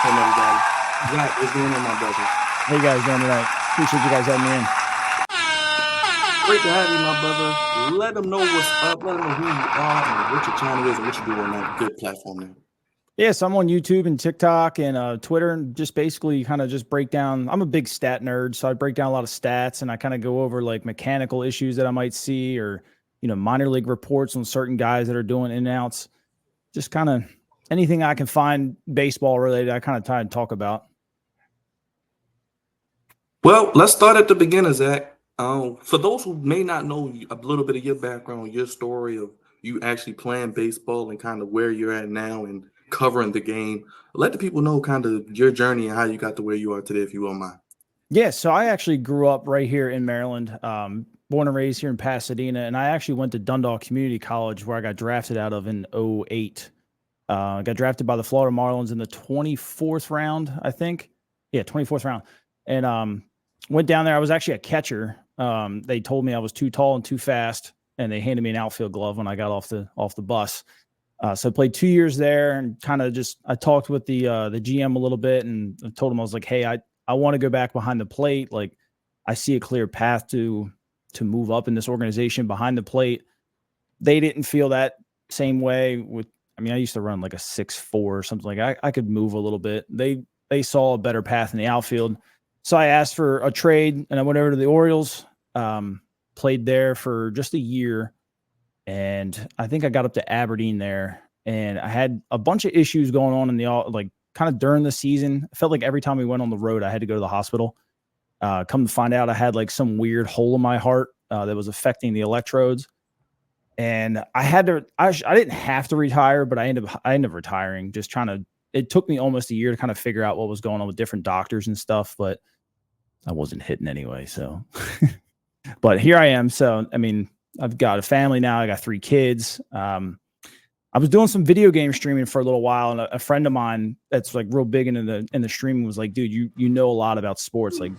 welcome everybody. Zach, what's going on, my brother? How you guys doing tonight? Appreciate you guys having me in. Great to have you, my brother. Let them know what's up. Let them know who you are and what your channel is and what you do on that good platform there. Yeah, so I'm on YouTube and TikTok and Twitter, and just basically kind of just break down. I'm a big stat nerd, so I break down a lot of stats, and I kind of go over like mechanical issues that I might see, or minor league reports on certain guys that are doing in and outs. Just kind of anything I can find baseball related, I kind of try and talk about. Well, let's start at the beginning, Zach. For those who may not know a little bit of your background, your story of you actually playing baseball and kind of where you're at now and covering the game, let the people know kind of your journey and how you got to where you are today, if you won't mind. Yeah, so I actually grew up right here in Maryland, born and raised here in Pasadena, and I actually went to Dundalk Community College, where I got drafted out of in '08. I got drafted by the Florida Marlins in the 24th round, I think. Yeah, 24th round. And went down there. I was actually a catcher. They told me I was too tall and too fast, and they handed me an outfield glove when I got off the bus. So I played 2 years there, and kind of just I talked with the GM a little bit, and I told him, I was like, hey, I want to go back behind the plate. Like, I see a clear path to move up in this organization behind the plate. They didn't feel that same way. I used to run like a 6'4" or something. Like I could move a little bit. They saw a better path in the outfield. So I asked for a trade, and I went over to the Orioles, played there for just a year. And I think I got up to Aberdeen there, and I had a bunch of issues going on in kind of during the season. I felt like every time we went on the road, I had to go to the hospital. Come to find out, I had like some weird hole in my heart that was affecting the electrodes. And I didn't have to retire, but I ended up retiring, just it took me almost a year to kind of figure out what was going on with different doctors and stuff, but I wasn't hitting anyway. So, but here I am. So, I've got a family now. I got 3 kids. I was doing some video game streaming for a little while, and a friend of mine that's like real big in the streaming was like, dude, you know a lot about sports. Like,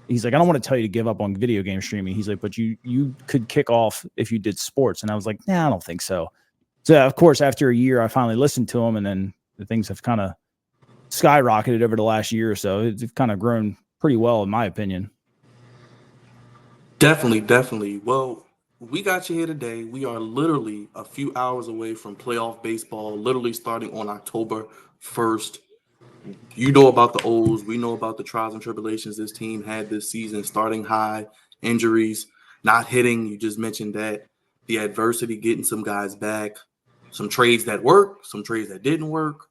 he's like, I don't want to tell you to give up on video game streaming. He's like, but you could kick off if you did sports. And I was like, nah, I don't think so. So of course, after a year, I finally listened to him, and then the things have kind of skyrocketed over the last year or so. It's kind of grown pretty well, in my opinion. Definitely. Well, we got you here today. We are literally a few hours away from playoff baseball, literally starting on October 1st. You know about the O's. We know about the trials and tribulations this team had this season, starting high, injuries, not hitting. You just mentioned that. The adversity, getting some guys back, some trades that worked, some trades that didn't work.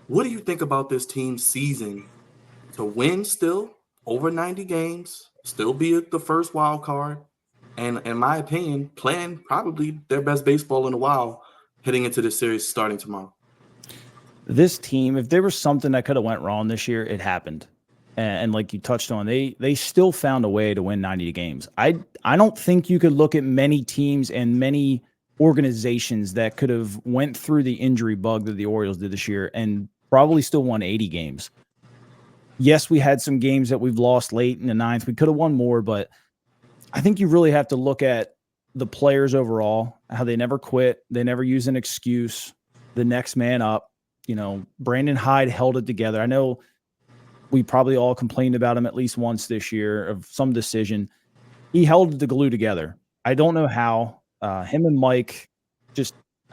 What do you think about this team's season to win still over 90 games, still be the first wild card, and in my opinion, playing probably their best baseball in a while heading into this series starting tomorrow? This team, if there was something that could have went wrong this year, it happened. And like you touched on, they still found a way to win 90 games. I don't think you could look at many teams and many organizations that could have went through the injury bug that the Orioles did this year and probably still won 80 games. Yes, we had some games that we've lost late in the ninth. We could have won more, but I think you really have to look at the players overall, how they never quit. They never use an excuse. The next man up. Brandon Hyde held it together. I know we probably all complained about him at least once this year of some decision. He held the glue together. I don't know how. Him and Mike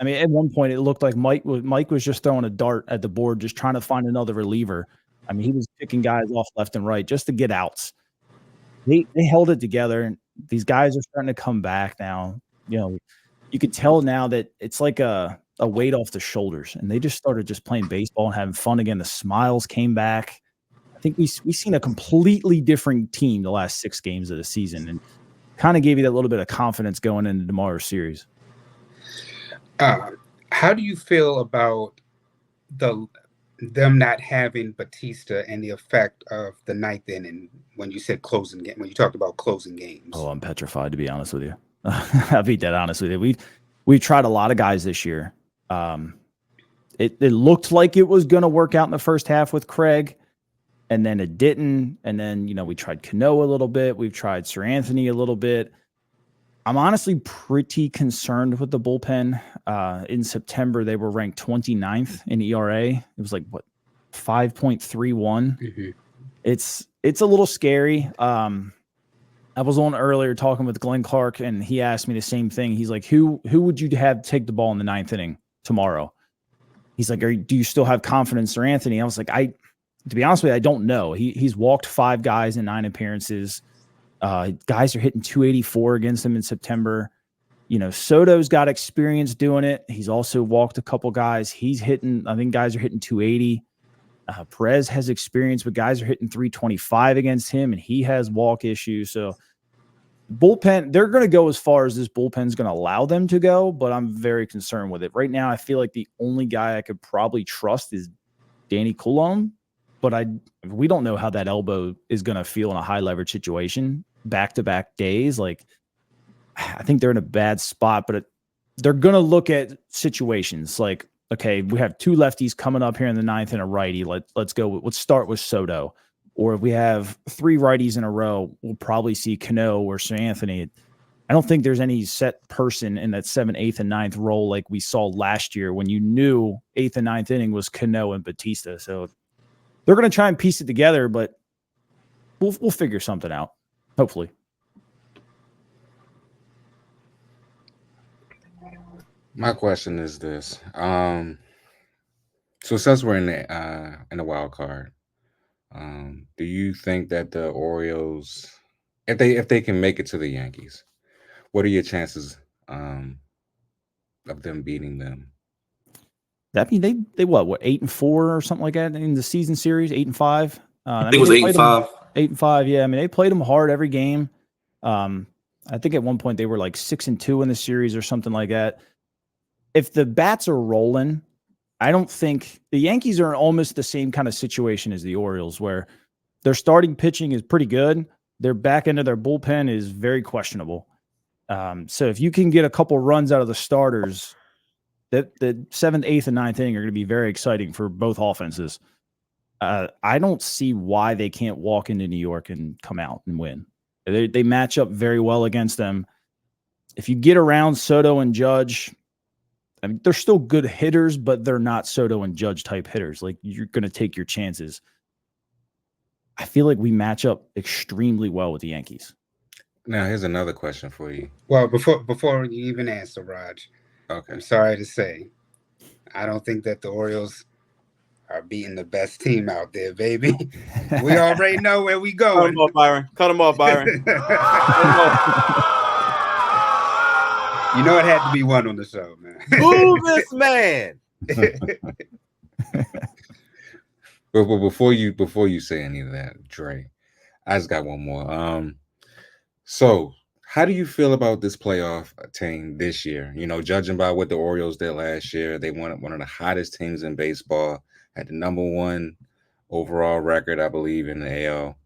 at one point it looked like Mike was just throwing a dart at the board, just trying to find another reliever. He was picking guys off left and right just to get outs. They held it together, and these guys are starting to come back now. You could tell now that it's like a weight off the shoulders, and they just started just playing baseball and having fun again. The smiles came back. I think we've seen a completely different team the last 6 games of the season, and kind of gave you that little bit of confidence going into tomorrow's series. How do you feel about them not having Batista and the effect of the ninth inning when you said closing game, when you talked about closing games? Oh, I'm petrified, to be honest with you. I'll be dead honest with you. We tried a lot of guys this year. It looked like it was going to work out in the first half with Craig, and then it didn't. And then, we tried Cano a little bit. We've tried Sir Anthony a little bit. I'm honestly pretty concerned with the bullpen. In September, they were ranked 29th in ERA. It was like, 5.31. Mhm. It's a little scary. I was on earlier talking with Glenn Clark, and he asked me the same thing. He's like, who would you have take the ball in the 9th inning tomorrow? He's like, do you still have confidence in Anthony? I was like, to be honest with you, I don't know. He's walked 5 guys in 9 appearances. Guys are hitting 284 against him in September. Soto's got experience doing it. He's also walked a couple guys. I think guys are hitting 280. Perez has experience, but guys are hitting 325 against him, and he has walk issues. So bullpen, they're going to go as far as this bullpen is going to allow them to go, but I'm very concerned with it. Right now, I feel like the only guy I could probably trust is Danny Coulomb, but we don't know how that elbow is going to feel in a high leverage situation, back-to-back days. Like, I think they're in a bad spot, but they're going to look at situations like, okay, we have 2 lefties coming up here in the 9th and a righty. Let's go. Let's start with Soto. Or if we have 3 righties in a row, we'll probably see Cano or Sir Anthony. I don't think there's any set person in that 7th, 8th, and 9th role like we saw last year when you knew 8th and 9th inning was Cano and Batista. So they're going to try and piece it together, but we'll figure something out, hopefully. My question is this. So since we're in the wild card, do you think that the Orioles, if they can make it to the Yankees, what are your chances of them beating them? That mean they what 8-4 or something like that in the season series, 8-5. I think it was 8-5. 8-5. Yeah, I mean they played them hard every game. I think at one point they were like 6-2 in the series or something like that. If the bats are rolling, I don't think the Yankees are in almost the same kind of situation as the Orioles, where their starting pitching is pretty good. Their back end of their bullpen is very questionable. So if you can get a couple runs out of the starters, that the 7th, 8th, and 9th inning are going to be very exciting for both offenses. I don't see why they can't walk into New York and come out and win. They match up very well against them. If you get around Soto and Judge, I mean, they're still good hitters, but they're not Soto and Judge type hitters. Like, you're going to take your chances. I feel like we match up extremely well with the Yankees. Now, here's another question for you. Well, before you even answer, Raj, Okay. I'm sorry to say, I don't think that the Orioles are beating the best team out there, baby. We already know where we Cut going. him off, Byron. Cut him off, Byron. You know it had to be one on the show, man. Boo this man. But before you say any of that, Dre, I just got one more. So how do you feel about this playoff team this year? Judging by what the Orioles did last year, they won one of the hottest teams in baseball, had the #1 overall record, I believe, in the AL,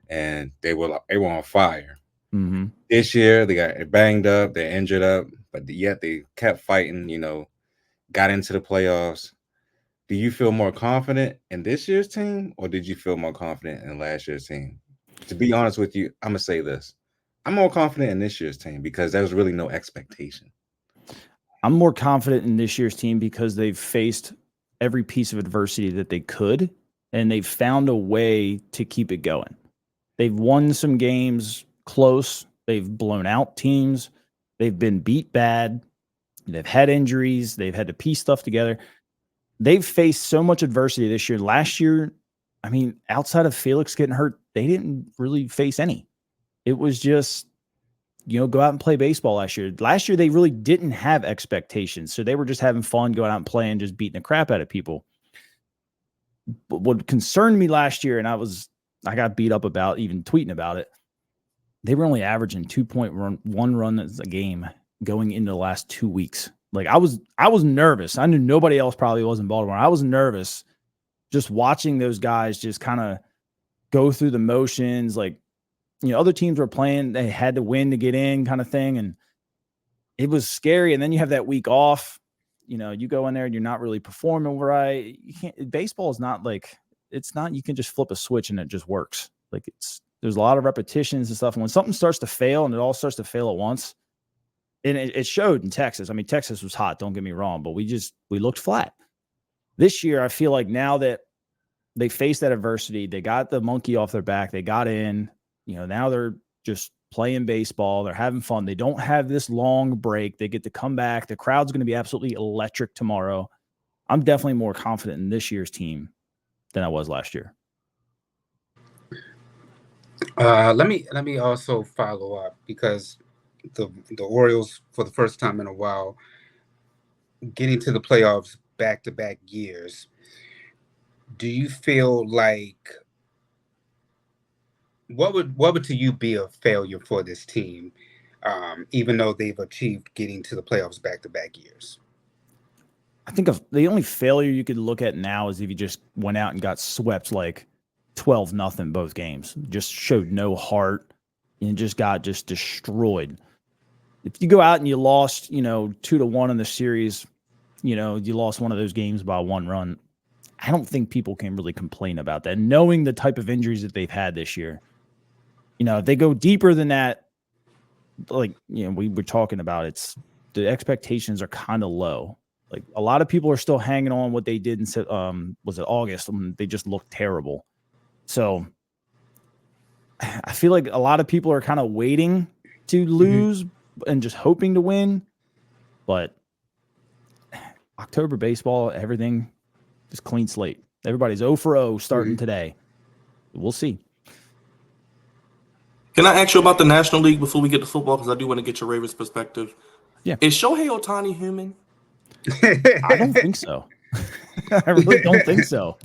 and they were on fire. Mm-hmm. This year, they got banged up, they're injured up, but yet they kept fighting, got into the playoffs. Do you feel more confident in this year's team, or did you feel more confident in last year's team? To be honest with you, I'm going to say this. I'm more confident in this year's team because there was really no expectation. I'm more confident in this year's team because they've faced every piece of adversity that they could, and they've found a way to keep it going. They've won some games close. They've blown out teams. They've been beat bad. They've had injuries. They've had to piece stuff together. They've faced so much adversity this year. Last year, I mean, outside of Felix getting hurt, they didn't really face any. It was just, go out and play baseball last year. Last year, they really didn't have expectations. So they were just having fun, going out and playing, just beating the crap out of people. But what concerned me last year, and I got beat up about even tweeting about it, they were only averaging 2.1 runs a game going into the last 2 weeks. Like, I was nervous. I knew nobody else probably was in Baltimore. I was nervous just watching those guys just kind of go through the motions. Like, other teams were playing, they had to win to get in kind of thing. And it was scary. And then you have that week off, you go in there and you're not really performing right. Baseball is not like, it's not, you can just flip a switch and it just works. Like, there's a lot of repetitions and stuff. And when something starts to fail and it all starts to fail at once, and it showed in Texas. I mean, Texas was hot, don't get me wrong, but we looked flat. This year, I feel like now that they faced that adversity. They got the monkey off their back. They got in. Now they're just playing baseball. They're having fun. They don't have this long break. They get to come back. The crowd's going to be absolutely electric tomorrow. I'm definitely more confident in this year's team than I was last year. Let me also follow up, because the Orioles, for the first time in a while, getting to the playoffs back-to-back years. Do you feel like what would to you be a failure for this team, even though they've achieved getting to the playoffs back-to-back years? I think the only failure you could look at now is if you just went out and got swept like 12-0 both games, just showed no heart and just got destroyed. If you go out and you lost, 2-1 in the series, you lost one of those games by 1 run, I don't think people can really complain about that. Knowing the type of injuries that they've had this year, if they go deeper than that, like, we were talking about, the expectations are kind of low. Like, a lot of people are still hanging on what they did in was it August, when they just looked terrible. So I feel like a lot of people are kind of waiting to lose and just hoping to win. But October baseball, everything is clean slate. Everybody's 0 for 0 starting today. We'll see. Can I ask you about the National League before we get to football? Because I do want to get your Ravens perspective. Yeah. Is Shohei Ohtani human? I don't think so. I really don't think so.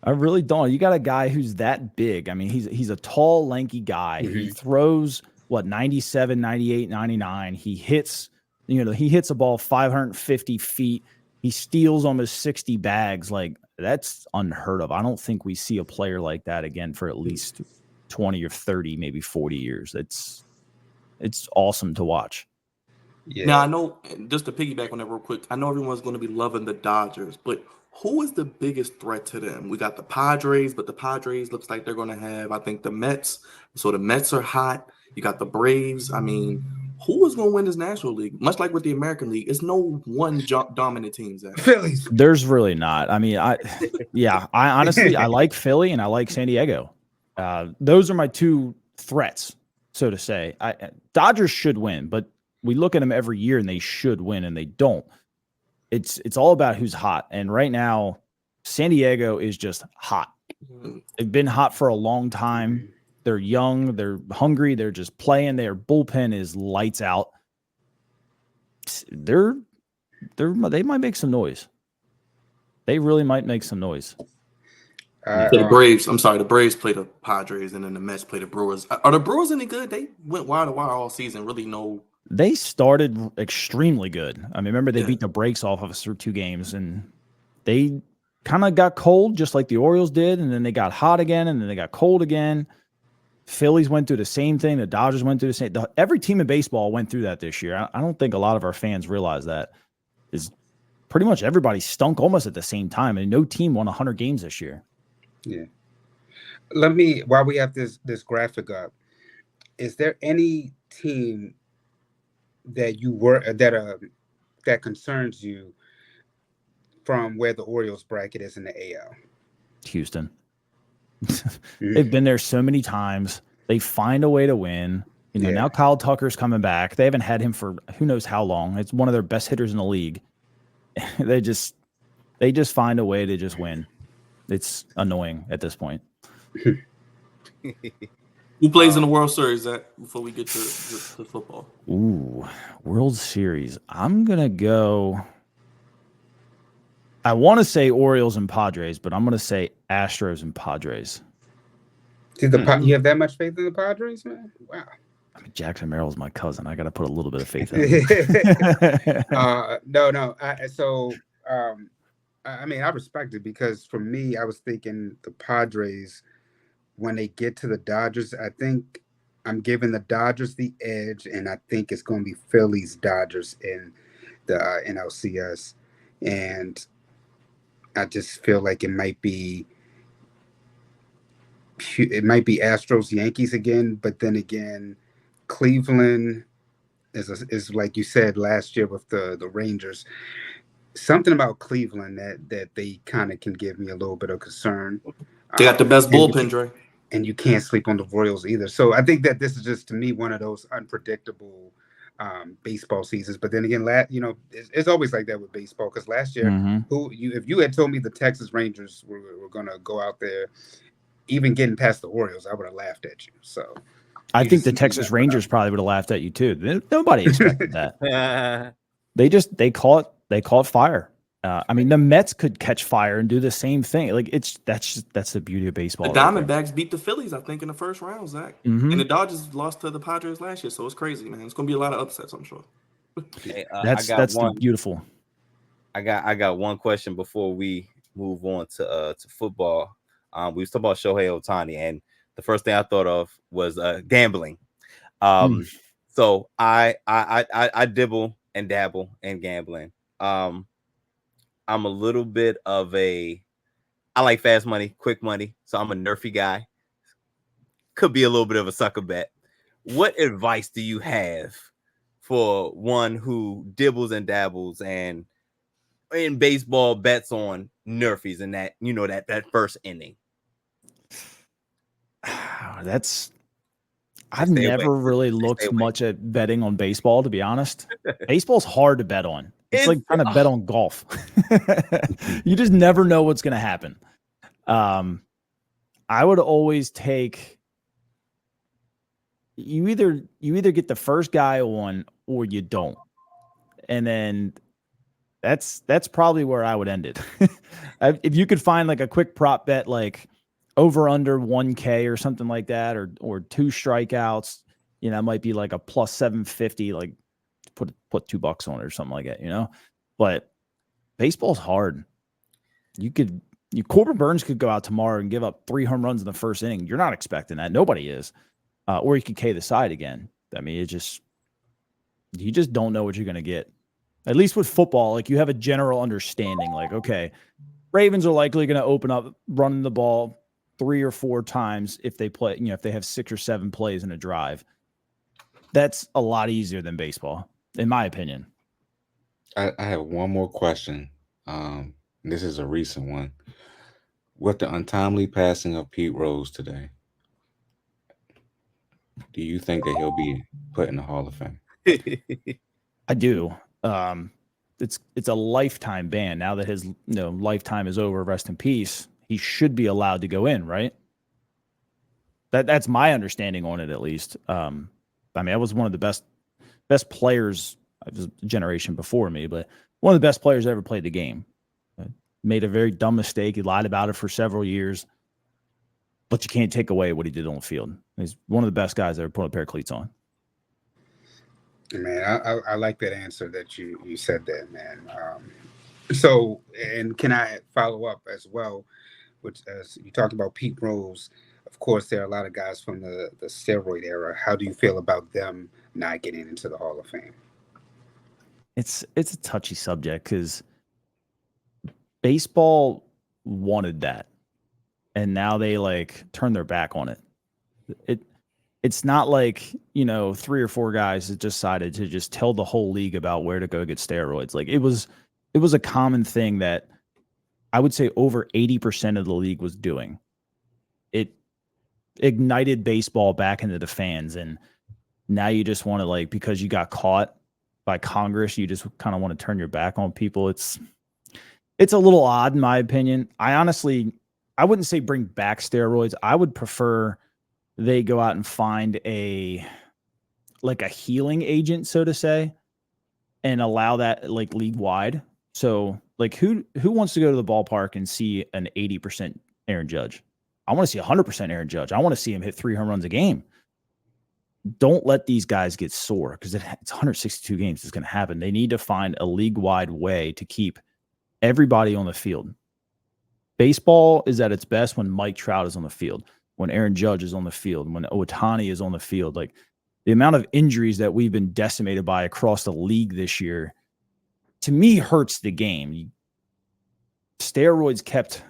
I really don't. You got a guy who's that big. I mean, he's a tall, lanky guy. He throws 97, 98, 99. He hits, he hits a ball 550 feet. He steals almost 60 bags. Like, that's unheard of. I don't think we see a player like that again for at least 20 or 30, maybe 40 years. It's awesome to watch. Yeah. Now, I know, just to piggyback on that real quick, I know everyone's going to be loving the Dodgers, but who is the biggest threat to them? We got the Padres, but the Padres looks like they're going to have, I think, the Mets. So the Mets are hot. You got the Braves. I mean, who is going to win this National League? Much like with the American League, it's no one dominant team, Zach. Phillies. There's really not. I mean, I honestly, I like Philly and I like San Diego. Those are my two threats, so to say. Dodgers should win, but we look at them every year and they should win, and they don't. It's all about who's hot. And right now, San Diego is just hot. They've been hot for a long time. They're young. They're hungry. They're just playing. Their bullpen is lights out. They might make some noise. They really might make some noise. The Braves. I'm sorry. The Braves play the Padres, and then the Mets play the Brewers. Are the Brewers any good? They went wire to wire all season. Really no. They started extremely good. I mean, remember they beat the brakes off of us through 2 games, and they kind of got cold just like the Orioles did, and then they got hot again, and then they got cold again. Phillies went through the same thing. The Dodgers went through the same. Every team in baseball went through that this year. I don't think a lot of our fans realize that. Is pretty much everybody stunk almost at the same time, and no team won 100 games this year. Yeah. While we have this graphic up, is there any team that that concerns you from where the Orioles bracket is in the AL? Houston. They've been there so many times. They find a way to win. Now Kyle Tucker's coming back. They haven't had him for who knows how long. It's one of their best hitters in the league. They just find a way to just win. It's annoying at this point. Who plays in the World Series, Zach, before we get to football? Ooh, World Series. I'm going to go. I want to say Orioles and Padres, but I'm going to say Astros and Padres. You have that much faith in the Padres, man? Wow. I mean, Jackson Merrill's my cousin. I got to put a little bit of faith in him. No. I mean, I respect it, because for me, I was thinking the Padres, when they get to the Dodgers, I think I'm giving the Dodgers the edge, and I think it's going to be Phillies Dodgers in the NLCS. And I just feel like it might be Astros Yankees again, but then again, Cleveland is like you said last year with the Rangers. something about Cleveland that they kind of can give me a little bit of concern. They got the best And bullpen, Dre. you can't sleep on the Royals either. So I think that this is just to me one of those unpredictable baseball seasons. But then again, it's always like that with baseball because last year, Mm-hmm. if you had told me the Texas Rangers were going to go out there, even getting past the Orioles, I would have laughed at you. So I you think the just Texas never know. Rangers probably would have laughed at you too. Nobody expected that. They caught fire. I mean, the Mets could catch fire and do the same thing. Like that's the beauty of The baseball, right there. Diamondbacks beat the Phillies, I think, in the first round, Zach. Mhm. And the Dodgers lost to the Padres last year, so it's crazy, man. It's gonna be a lot of upsets, I'm sure. Hey, That's the beautiful. I got one question before we move on to football. We was talking about Shohei Ohtani, and the first thing I thought of was gambling. So I dibble and dabble in gambling. I'm a little bit of I like fast money, quick money, so I'm a nerfy guy. Could be a little bit of a sucker bet. What advice do you have for one who dibbles and dabbles and in baseball bets on nerfies and that that first inning? I've stay away. never really Stay looked away. much at betting on baseball, to be honest. Baseball's hard to bet on. It's like trying to bet on golf. You just never know what's going to happen. I would always take you either get the first guy on or you don't. And then that's probably where I would end it. If you could find like a quick prop bet, like over under 1K or something like that, or 2 strikeouts, it might be like a plus 750, like put $2 on it or something like that, But baseball's hard. Corbin Burns could go out tomorrow and give up 3 home runs in the first inning. You're not expecting that. Nobody is. Or he could K the side again. I mean, you just don't know what you're going to get. At least with football, like you have a general understanding, like, okay, Ravens are likely going to open up running the ball 3 or 4 times if they play, if they have 6 or 7 plays in a drive. That's a lot easier than baseball, in my opinion. I have one more question. This is a recent one. With the untimely passing of Pete Rose today, do you think that he'll be put in the Hall of Fame? I do. It's a lifetime ban. Now that his lifetime is over, rest in peace, he should be allowed to go in, right? That's my understanding on it, at least. I mean, I was one of the best players of the generation before me, but one of the best players that ever played the game. Made a very dumb mistake. He lied about it for several years, but you can't take away what he did on the field. He's one of the best guys that ever put a pair of cleats on. Man, I like that answer that you said that, man. So, and can I follow up as well? Which, as you talked about Pete Rose, of course, there are a lot of guys from the steroid era. How do you feel about them not getting into the Hall of Fame? It's a touchy subject because baseball wanted that, and now they like turn their back on it. It's not like 3 or 4 guys that decided to just tell the whole league about where to go get steroids. Like it was a common thing that I would say over 80% of the league was doing. It ignited baseball back into the fans, and now you just want to, because you got caught by Congress, you just kind of want to turn your back on people. It's a little odd in my opinion. I wouldn't say bring back steroids. I would prefer they go out and find a healing agent, so to say, and allow that league wide. So who wants to go to the ballpark and see an 80% Aaron Judge? I want to see 100% Aaron Judge. I want to see him hit 3 home runs a game. Don't let these guys get sore because it's 162 games. It's going to happen. They need to find a league-wide way to keep everybody on the field. Baseball is at its best when Mike Trout is on the field, when Aaron Judge is on the field, when Ohtani is on the field. Like the amount of injuries that we've been decimated by across the league this year, to me, hurts the game. Steroids kept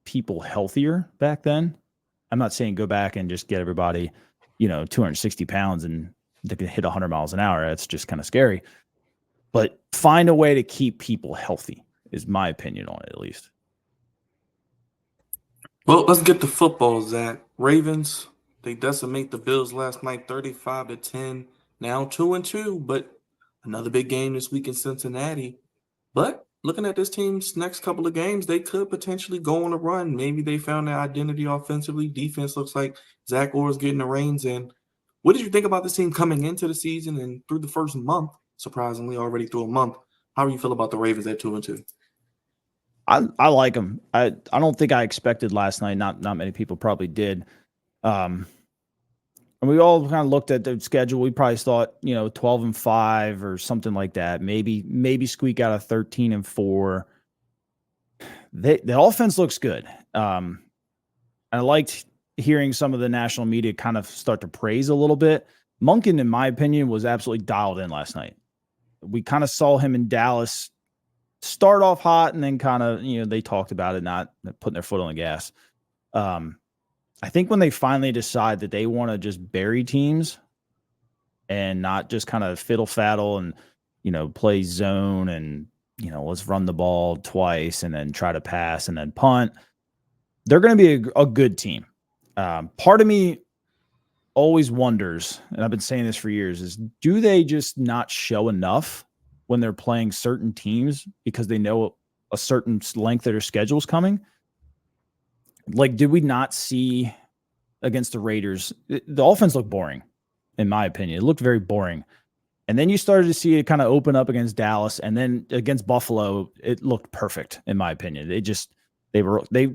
people healthier back then. I'm not saying go back and just get everybody 260 pounds and they can hit 100 miles an hour. That's just kind of scary. but find a way to keep people healthy is my opinion on it, at least. Well, let's get to football, Zach. Ravens, they decimate the Bills last night, 35-10. Now 2-2, but another big game this week in Cincinnati. But looking at this team's next couple of games, they could potentially go on a run. Maybe they found their identity offensively. Defense looks like Zach Orr's getting the reins in. What did you think about this team coming into the season and through the first month? Surprisingly, already through a month. How do you feel about the Ravens at 2-2? I like them. I don't think I expected last night. Not many people probably did. And we all kind of looked at the schedule. We probably thought, 12-5 or something like that. Maybe squeak out a 13-4. The offense looks good. I liked hearing some of the national media kind of start to praise a little bit. Monken, in my opinion, was absolutely dialed in last night. We kind of saw him in Dallas start off hot and then kind of, they talked about it, not putting their foot on the gas. I think when they finally decide that they want to just bury teams and not just kind of fiddle faddle and, play zone and, let's run the ball twice and then try to pass and then punt, they're going to be a good team. Part of me always wonders, and I've been saying this for years, is do they just not show enough when they're playing certain teams because they know a certain length of their schedule is coming? Like, did we not see against the Raiders? The offense looked boring, in my opinion. It looked very boring. And then you started to see it kind of open up against Dallas, and then against Buffalo, it looked perfect, in my opinion.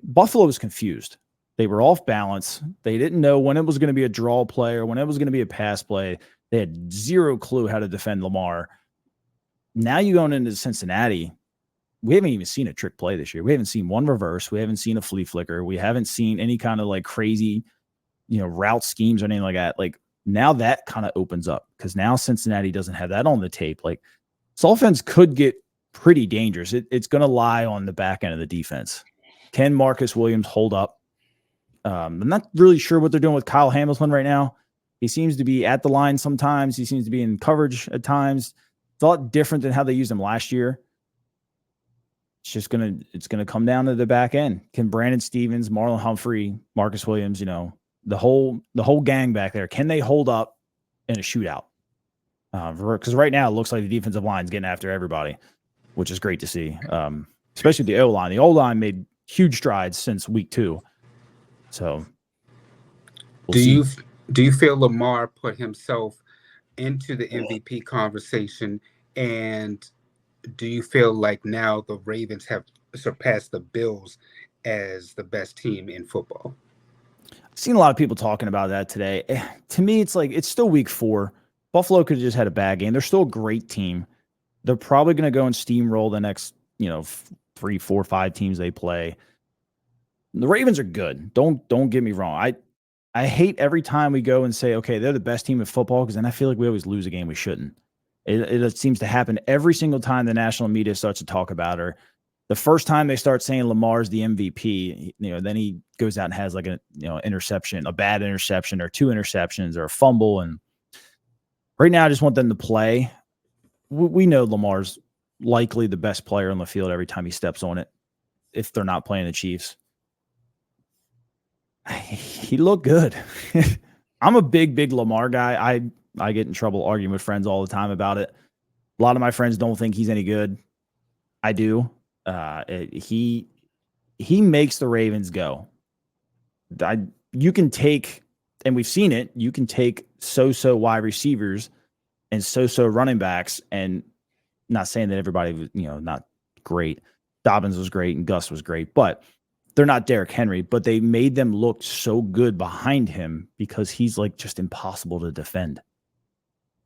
Buffalo was confused. They were off balance. They didn't know when it was going to be a draw play or when it was going to be a pass play. They had zero clue how to defend Lamar. Now you going into Cincinnati, we haven't even seen a trick play this year. We haven't seen one reverse. We haven't seen a flea flicker. We haven't seen any kind of like crazy, route schemes or anything like that. Like now that kind of opens up because now Cincinnati doesn't have that on the tape. Like this offense could get pretty dangerous. It's going to lie on the back end of the defense. Can Marcus Williams hold up? I'm not really sure what they're doing with Kyle Hamilton right now. He seems to be at the line sometimes. He seems to be in coverage at times. It's a lot different than how they used him last year. It's gonna come down to the back end. Can Brandon Stevens, Marlon Humphrey, Marcus Williams, the whole gang back there, can they hold up in a shootout? Because right now it looks like the defensive line's getting after everybody, which is great to see. Especially the O-line. The O-line made huge strides since week 2. So do you feel Lamar put himself into the MVP conversation, and do you feel like now the Ravens have surpassed the Bills as the best team in football? I've seen a lot of people talking about that today. To me, it's like it's still week 4. Buffalo could have just had a bad game. They're still a great team. They're probably going to go and steamroll the next, 3, 4, 5 teams they play. The Ravens are good. Don't get me wrong. I hate every time we go and say, okay, they're the best team in football, because then I feel like we always lose a game we shouldn't. It seems to happen every single time the national media starts to talk about her. The first time they start saying Lamar's the MVP, then he goes out and has like a interception, a bad interception, or 2 interceptions, or a fumble. And right now, I just want them to play. We know Lamar's likely the best player on the field every time he steps on it, if they're not playing the Chiefs. He looked good. I'm a big Lamar guy. I get in trouble arguing with friends all the time about it. A lot of my friends don't think he's any good. I do. He makes the Ravens go. You can take, and we've seen it, you can take so wide receivers and so running backs, and not saying that everybody was, not great. Dobbins was great and Gus was great, but they're not Derrick Henry, but they made them look so good behind him because he's like just impossible to defend.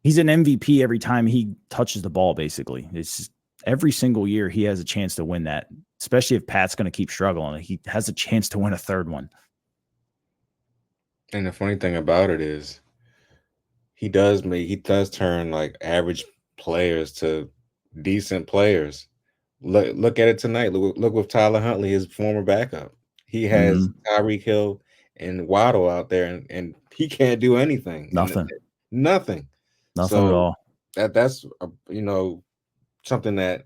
He's an MVP every time he touches the ball, basically. It's just, every single year he has a chance to win that, especially if Pat's going to keep struggling. He has a chance to win a third one. And the funny thing about it is he does turn like average players to decent players. Look at it tonight. Look with Tyler Huntley, his former backup. He has Tyreek Hill and Waddle out there, and he can't do anything. Nothing. Nothing. Nothing So at all. that's something that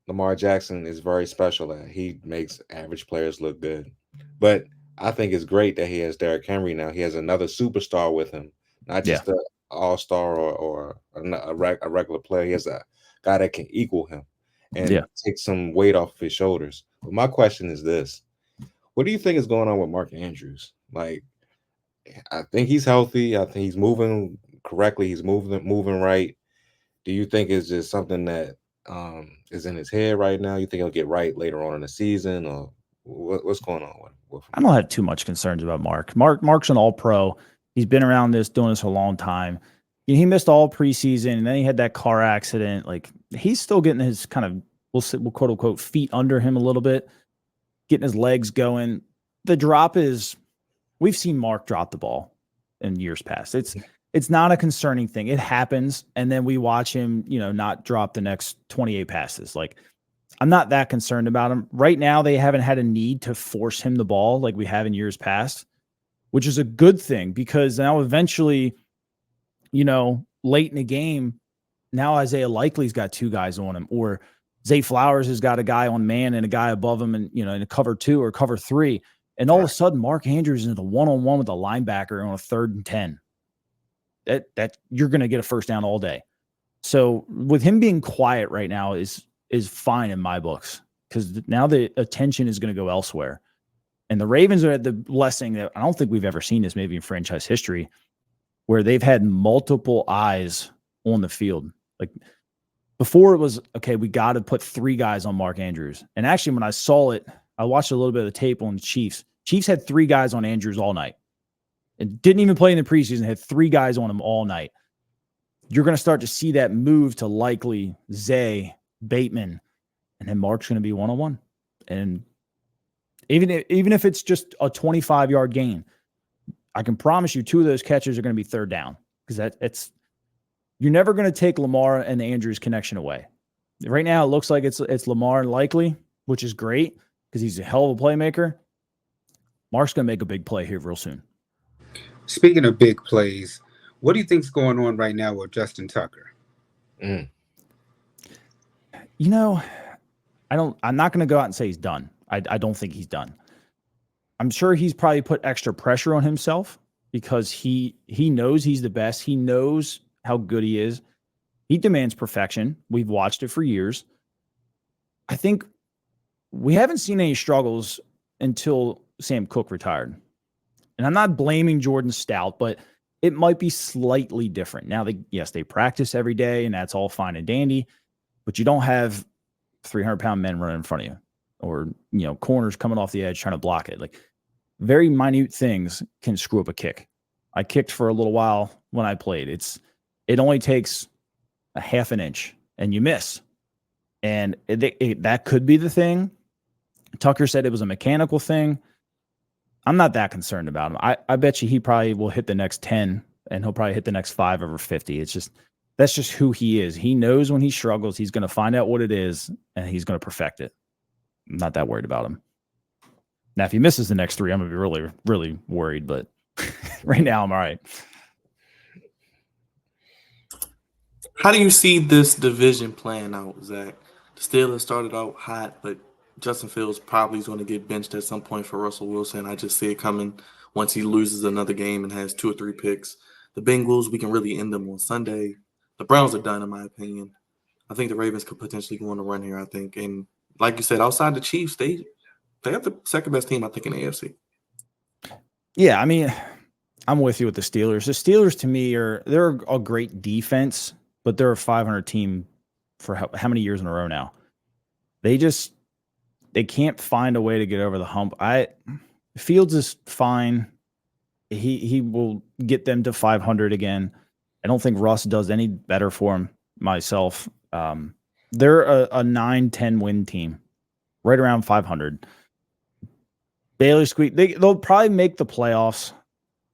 Lamar Jackson is very special at. He makes average players look good. But I think it's great that he has Derrick Henry now. He has another superstar with him, not Yeah. just a all-star or a regular player. He has a guy that can equal him Yeah. and take some weight off of his shoulders. But my question is this: what do you think is going on with Mark Andrews? Like, I think he's healthy. I think he's moving correctly. He's moving right. Do you think it's just something that is in his head right now? You think he'll get right later on in the season, or what's going on with him? I don't have too much concerns about Mark. Mark's an all-pro. He's been around doing this a long time. He missed all preseason, and then he had that car accident. Like, he's still getting his kind of, we'll quote unquote feet under him a little bit, getting his legs going. The drop is, we've seen Mark drop the ball in years past. It's not a concerning thing. It happens, and then we watch him, not drop the next 28 passes. Like, I'm not that concerned about him. Right now, they haven't had a need to force him the ball like we have in years past, which is a good thing because now eventually, late in the game, now Isaiah Likely's got two guys on him, or Zay Flowers has got a guy on man and a guy above him, and in a cover 2 or cover 3, and all of a sudden Mark Andrews is in the one-on-one with a linebacker on a 3rd and 10. That you're going to get a first down all day. So with him being quiet right now is fine in my books, because now the attention is going to go elsewhere. And the Ravens are at the blessing that I don't think we've ever seen this maybe in franchise history, where they've had multiple eyes on the field. Like, before it was, okay, we got to put 3 guys on Mark Andrews. And actually, when I saw it, I watched a little bit of the tape on the Chiefs. Chiefs had 3 guys on Andrews all night and didn't even play in the preseason, had 3 guys on him all night. You're going to start to see that move to Likely, Zay, Bateman, and then Mark's going to be one-on-one. And even if it's just a 25-yard gain, I can promise you 2 of those catches are going to be 3rd down, because you're never going to take Lamar and the Andrews connection away. Right now, it looks like it's Lamar and Likely, which is great because he's a hell of a playmaker. Mark's going to make a big play here real soon. Speaking of big plays, what do you think's going on right now with Justin Tucker? I'm not going to go out and say he's done. I don't think he's done. I'm sure he's probably put extra pressure on himself because he knows he's the best. He knows how good he is. He demands perfection. We've watched it for years. I think we haven't seen any struggles until Sam Cook retired. And I'm not blaming Jordan Stout, but it might be slightly different. Now, they practice every day, and that's all fine and dandy, but you don't have 300-pound men running in front of you, or, corners coming off the edge trying to block it. Like, very minute things can screw up a kick. I kicked for a little while when I played. It only takes a half an inch and you miss. And that could be the thing. Tucker said it was a mechanical thing. I'm not that concerned about him. I bet you he probably will hit the next 10, and he'll probably hit the next 5 over 50. That's just who he is. He knows when he struggles, he's going to find out what it is, and he's going to perfect it. I'm not that worried about him. Now, if he misses the next 3, I'm going to be really, really worried, but right now I'm all right. How do you see this division playing out, Zach? The Steelers started out hot, but Justin Fields probably is going to get benched at some point for Russell Wilson. I just see it coming once he loses another game and has 2 or 3 picks. The Bengals, we can really end them on Sunday. The Browns are done, in my opinion. I think the Ravens could potentially go on a run here, I think. And like you said, outside the Chiefs, they have the second best team, I think, in the AFC. Yeah, I mean, I'm with you with the Steelers. The Steelers, to me, they're a great defense, but they're a 500 team for how many years in a row now? They can't find a way to get over the hump. Fields is fine. He will get them to 500 again. I don't think Russ does any better for him myself. They're a 9-10 win team, right around 500. Baylor squeak. They'll probably make the playoffs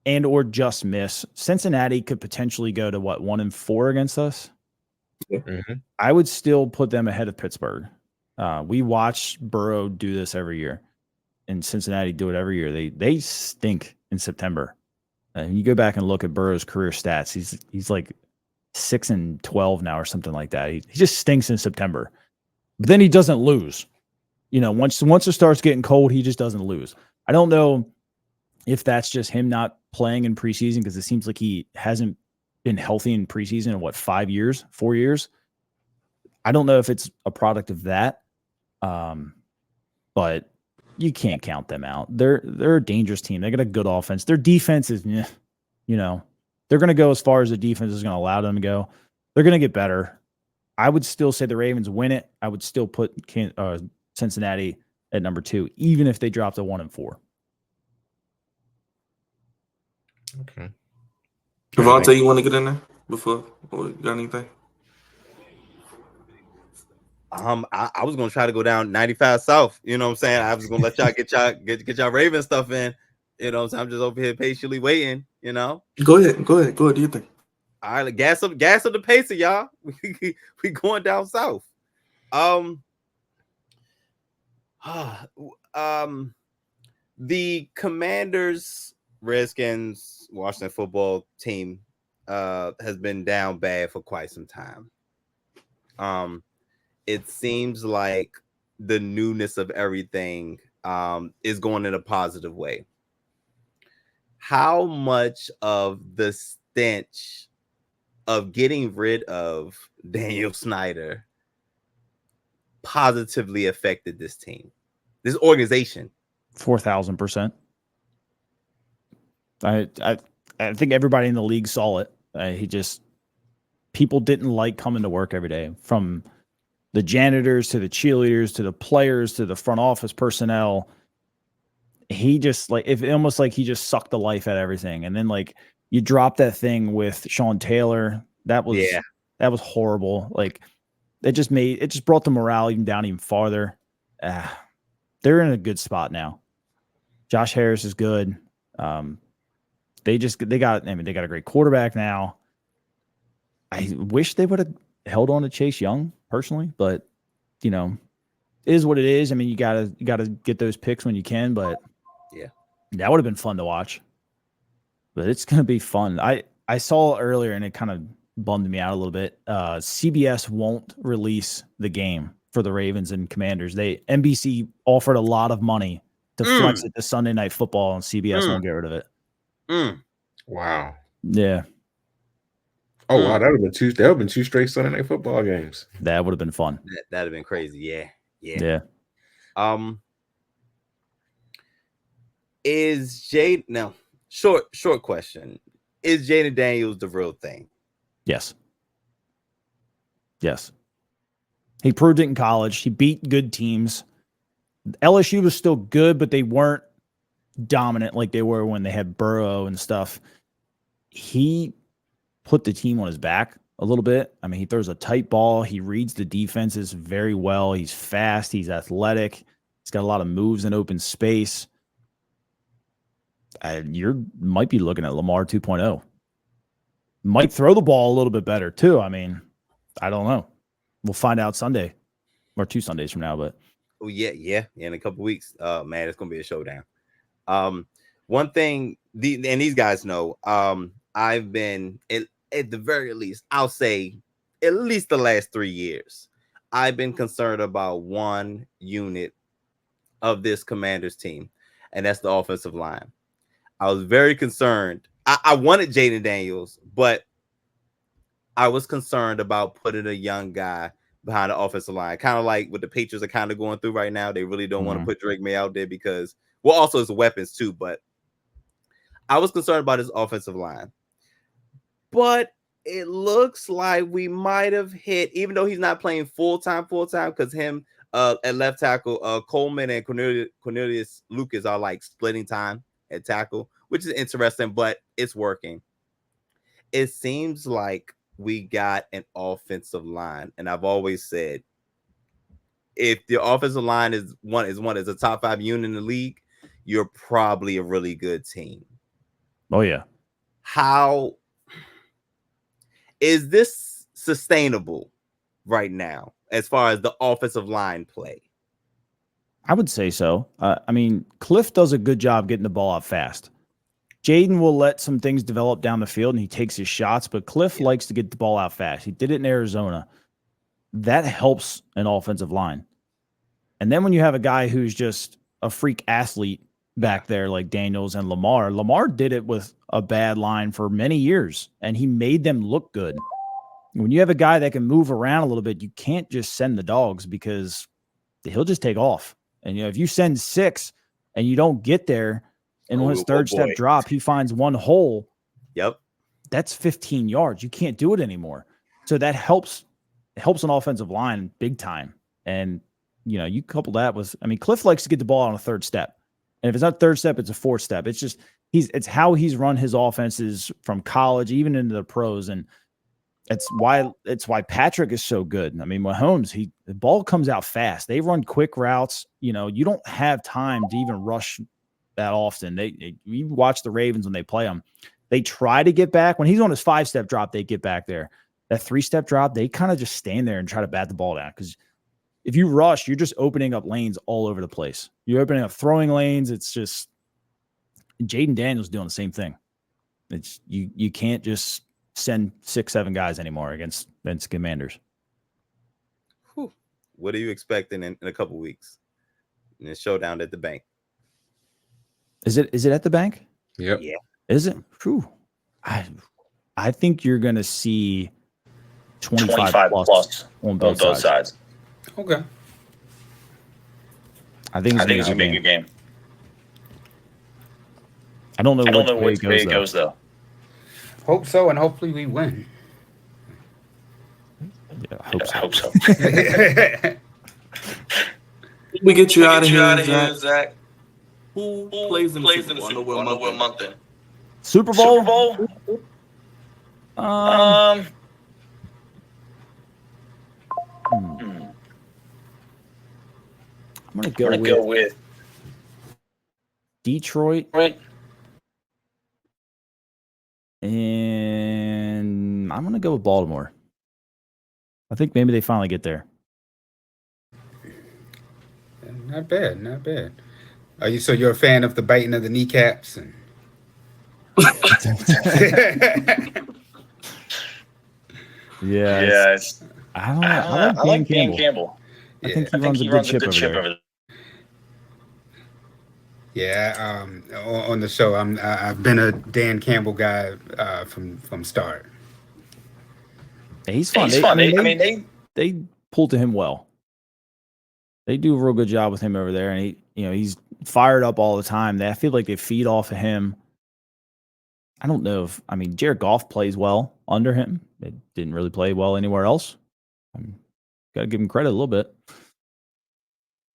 and or just miss. Cincinnati could potentially go to 1-4 against us. Mm-hmm. I would still put them ahead of Pittsburgh. We watch Burrow do this every year, and Cincinnati do it every year. They stink in September. And you go back and look at Burrow's career stats. He's like 6-12 now or something like that. He just stinks in September. But then he doesn't lose. Once it starts getting cold, he just doesn't lose. I don't know if that's just him not playing in preseason, because it seems like he hasn't been healthy in preseason in 4 years. I don't know if it's a product of that. But you can't count them out. They're a dangerous team. They got a good offense. Their defense is, they're going to go as far as the defense is going to allow them to go. They're going to get better. I would still say the Ravens win it. I would still put Cincinnati at number 2, even if they dropped to 1-4. Okay. Devontae, you want to get in there before? Or you got anything? I was gonna try to go down 95 South. You know what I'm saying? I was gonna let y'all get y'all Raven stuff in. You know what I'm saying? I'm just over here patiently waiting. Go ahead. Do you think? All right, gas up the pacer, y'all. We going down south. The Commanders, Redskins, Washington football team has been down bad for quite some time. It seems like the newness of everything is going in a positive way. How much of the stench of getting rid of Daniel Snyder positively affected this team, this organization? 4,000%. I think everybody in the league saw it. People didn't like coming to work every day, from the janitors to the cheerleaders to the players to the front office personnel. He just almost like he just sucked the life out of everything. And then you drop that thing with Sean Taylor. That was horrible. It just brought the morale down even farther. They're in a good spot now. Josh Harris is good. They got a great quarterback now. I wish they would have held on to Chase Young personally, but it is what it is. I mean, you gotta get those picks when you can, but yeah, that would have been fun to watch. But it's gonna be fun. I saw earlier and it kind of bummed me out a little bit. CBS won't release the game for the Ravens and Commanders. NBC offered a lot of money to flex it to Sunday Night Football, and CBS won't get rid of it. Wow. Yeah. Oh wow, that would have been 2 straight Sunday Night Football games. That would have been fun. That'd have been crazy. Yeah. Short question. Is Jaden Daniels the real thing? Yes. He proved it in college. He beat good teams. LSU was still good, but they weren't dominant like they were when they had Burrow and stuff. He put the team on his back a little bit. I mean, he throws a tight ball. He reads the defenses very well. He's fast. He's athletic. He's got a lot of moves in open space. You might be looking at Lamar 2.0. Might throw the ball a little bit better too. I mean, I don't know. We'll find out Sunday or 2 Sundays from now. But yeah, in a couple weeks, man, it's gonna be a showdown. One thing, and these guys know, I've been at the very least, I'll say at least the last 3 years, I've been concerned about one unit of this Commanders team, and that's the offensive line. I was very concerned. I wanted Jaden Daniels, but I was concerned about putting a young guy behind the offensive line, kind of like what the Patriots are kind of going through right now. They really don't want to put Drake May out there because, well, also his weapons too, but I was concerned about his offensive line. But it looks like we might have hit, even though he's not playing full time, because him at left tackle, Coleman and Cornelius Lucas are like splitting time at tackle, which is interesting, but it's working. It seems like we got an offensive line, and I've always said, if the offensive line is a top 5 unit in the league, you're probably a really good team. Oh yeah. How is this sustainable right now as far as the offensive line play? I would say so. I mean, Cliff does a good job getting the ball out fast. Jaden will let some things develop down the field and he takes his shots, but Cliff likes to get the ball out fast. He did it in Arizona. That helps an offensive line. And then when you have a guy who's just a freak athlete back there like Daniels and Lamar did it with a bad line for many years, and he made them look good. When you have a guy that can move around a little bit, you can't just send the dogs because he'll just take off. And, if you send 6 and you don't get there, and on his third step drop, he finds one hole. Yep. That's 15 yards. You can't do it anymore. So that helps an offensive line big time. And, you couple that with, Cliff likes to get the ball on a third step. And if it's not third step, it's a fourth step. It's just, it's how he's run his offenses from college, even into the pros. And it's why Patrick is so good. Mahomes, the ball comes out fast. They run quick routes. You don't have time to even rush that often. You watch the Ravens when they play them. They try to get back. When he's on his 5-step drop, they get back there. That 3-step drop, they kind of just stand there and try to bat the ball down. Because if you rush, you're just opening up lanes all over the place. You're opening up throwing lanes. It's just Jaden Daniels doing the same thing. It's you can't just send 6-7 guys anymore against Commanders. Whew. What are you expecting in a couple weeks? In the showdown at the bank. Is it at the bank? Yep. Yeah. Is it? Whew. I think you're going to see 25 plus on both sides. Okay. I think it's going to be a good game. I don't know which way it goes though. Hope so, and hopefully we win. Yeah, I hope so. We get you out of here, Zach. Who plays in the Super Bowl? I know what month in. Super Bowl? I'm gonna go with Detroit, and I'm gonna go with Baltimore. I think maybe they finally get there. Not bad. So you're a fan of the biting of the kneecaps and Yeah. I like Dan Campbell. I think he runs a good ship over there. Yeah, on the show, I've been a Dan Campbell guy from start. He's fun. They pull to him well. They do a real good job with him over there, and he's fired up all the time. I feel like they feed off of him. I don't know if Jared Goff plays well under him. They didn't really play well anywhere else. Got to give him credit a little bit.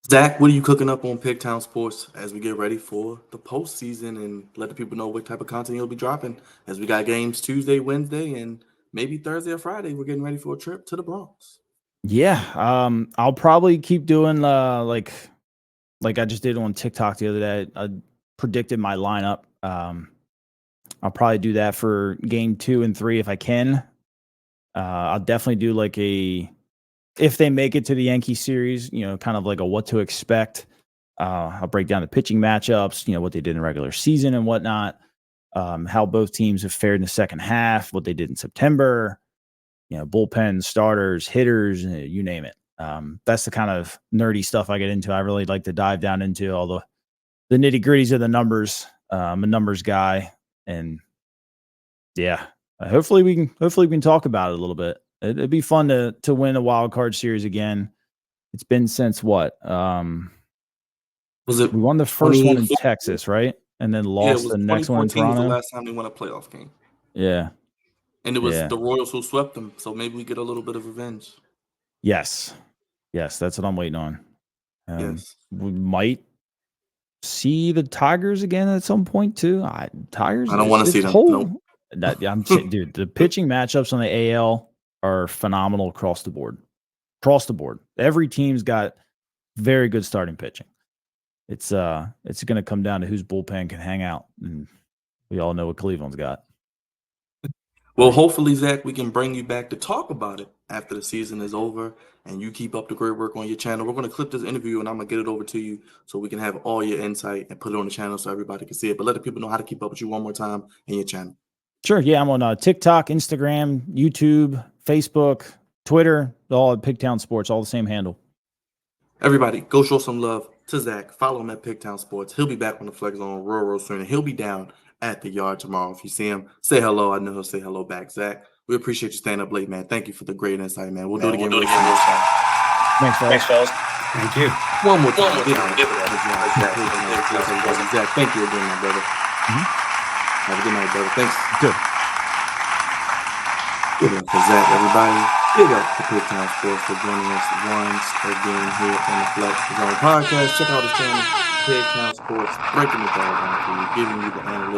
Zach, what are you cooking up on Pigtown Sports as we get ready for the postseason and let the people know what type of content you'll be dropping? As we got games Tuesday, Wednesday, and maybe Thursday or Friday. We're getting ready for a trip to the Bronx. Yeah, I'll probably keep doing like I just did on TikTok the other day. I predicted my lineup. I'll probably do that for game 2 and 3 if I can. I'll definitely do if they make it to the Yankee series, kind of like a what to expect. I'll break down the pitching matchups, what they did in regular season and whatnot, how both teams have fared in the second half, what they did in September, bullpen, starters, hitters, you name it. That's the kind of nerdy stuff I get into. I really like to dive down into all the nitty gritties of the numbers. I'm a numbers guy, and yeah, hopefully we can talk about it a little bit. It'd be fun to win a wild card series again. It's been since what? Was it? We won the first one in Texas, right? And then lost the next one in Toronto. Was the last time they won a playoff game. Yeah. And it was the Royals who swept them, so maybe we get a little bit of revenge. Yes, that's what I'm waiting on. Yes. We might see the Tigers again at some point too. Tigers. I don't want to see them. Nope. I'm saying, dude, the pitching matchups on the AL are phenomenal across the board. Every team's got very good starting pitching. It's going to come down to whose bullpen can hang out, and we all know what Cleveland's got. Well, hopefully, Zach, we can bring you back to talk about it after the season is over and you keep up the great work on your channel. We're going to clip this interview and I'm going to get it over to you so we can have all your insight and put it on the channel so everybody can see it. But let the people know how to keep up with you one more time in your channel. Sure. Yeah, I'm on TikTok, Instagram, YouTube, Facebook, Twitter, all at Pigtown Sports, all the same handle. Everybody, go show some love to Zach. Follow him at Pigtown Sports. He'll be back on the Flex Zone real soon, and he'll be down at the yard tomorrow. If you see him, say hello. I know he'll say hello back. Zach, we appreciate you staying up late, man. Thank you for the great insight, man. We'll do it again real soon. Thanks, fellas. Thank you. One more time. Zach, thank you again, my brother. Have a good night, brother. Thanks. Good. Good up for Zach, everybody. Big up to Pigtown Sports for joining us once again here on the Flex Zone podcast. Check out his channel, Pigtown Sports, breaking it all down for you, giving you the analytics.